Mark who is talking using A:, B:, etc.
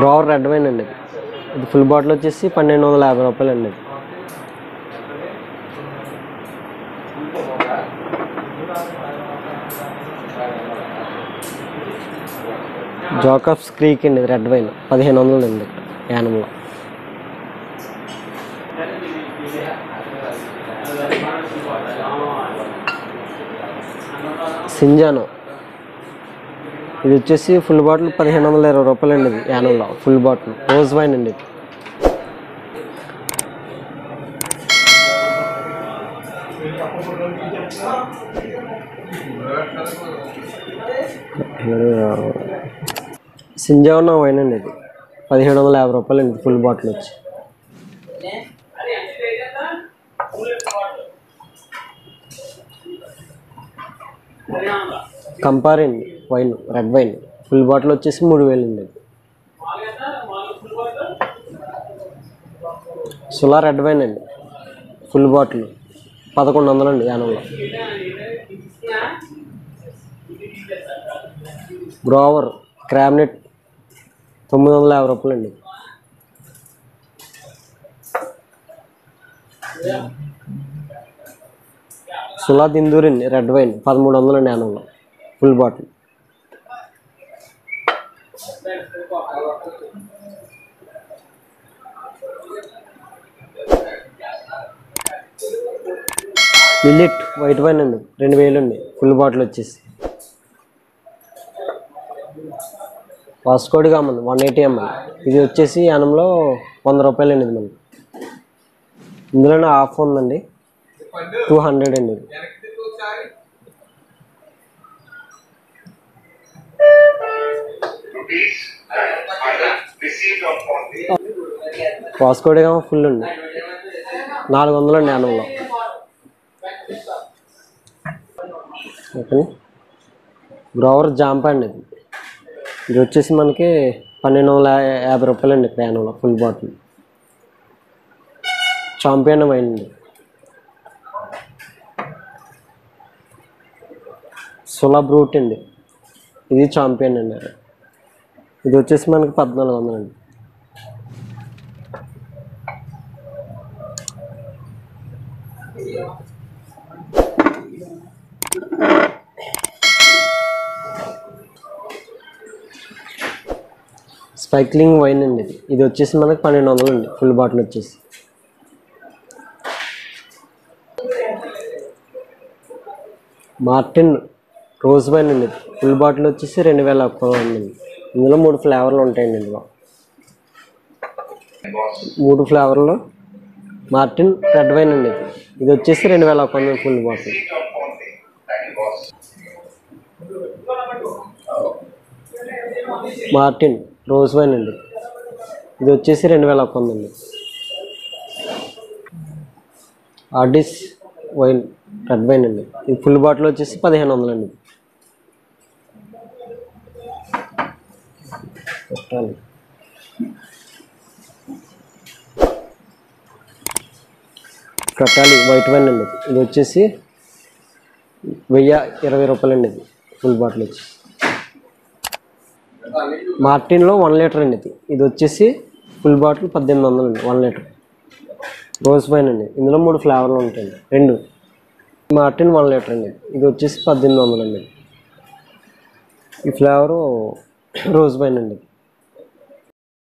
A: Grover red wine అండి. ఇది full bottle వచ్చేసి 1250 రూపాయలు అండి. జాకబ్స్ క్రీక్ అండి రెడ్ వైన్ 1500 అండి యానంలో. సింజానో ఇది వచ్చేసి ఫుల్ బాటిల్ 1520 రూపాయలు అండి. ఇది యానంలో ఫుల్ బాటిల్ రోజ్ వైన్ అండి. సింజానో వైన్ అండి. ఇది 1750 రూపాయలు అండి ఫుల్ బాటిల్ వచ్చి. కంపారి అండి wine red wine full bottle వచ్చేసి 3000 అండి. సులా రెడ్ వైన్ అండి ఫుల్ బాటిల్ 1100 అండి యానంలో. గ్రోవర్ క్రాబ్నెట్ 950 రూపాయలు అండి. సులా దిందూరి అండి రెడ్ వైన్ 1300 అండి యానంలో full bottle. Millet white wine అండి 2000 అండి ఫుల్ బాటిల్ వచ్చేసి. వాస్కోడి గామా 180 ml ఇది వచ్చేసి యానంలో 100 రూపాయలు అండి. ఇది మనకి ఇందులోనే ఆఫ్ ఉందండి 200 అండి. ఇది వాస్కోడి గామా ఫుల్ అండి 400 అండి యానంలో. ఓకే గ్రోవర్ జాంపా అండి. ఇది వచ్చేసి మనకి 1250 రూపాయలు అండి యానంలో ఫుల్ బాటిల్. చాంపియన్ వైన్ అండి. సులా బ్రూట్ అండి ఇది చాంపియన్ అండి. ఇది వచ్చేసి మనకి 1400 అండి. స్పైక్లింగ్ వైన్ అండి. ఇది వచ్చేసి మనకి 1200 అండి ఫుల్ బాటిల్ వచ్చేసి. మార్టిన్ రోజ్ వైన్ అండి ఫుల్ బాటిల్ వచ్చేసి 2100 అండి. ఇందులో 3 ఫ్లేవర్లు ఉంటాయండి. ఇందులో 3 ఫ్లేవర్లు మార్టిన్ రెడ్ వైన్ అండి. ఇది వచ్చేసి 2100 full bottle. Martin rose wine అండి. ఇది వచ్చేసి 2100 అండి. ఆర్డిస్ వైన్ రెడ్ వైన్ అండి. ఇది ఫుల్ బాటిల్ వచ్చేసి 1500 అండి. కట్టాలి వైట్ వైన్ అండి. ఇది వచ్చేసి 1020 రూపాయలు అండి. ఇది ఫుల్ బాటిల్ వచ్చి. మార్టిన్లో 1 లీటర్ అండి. ఇది వచ్చేసి ఫుల్ బాటిల్ 1800 అండి 1 లీటర్. రోజ్ వైన్ అండి. ఇందులో 3 ఫ్లేవర్లు ఉంటాయండి 2. మార్టిన్ 1 లీటర్ అండి. ఇది వచ్చేసి 1800 అండి. ఈ ఫ్లేవరు రోజ్ వైన్ అండి.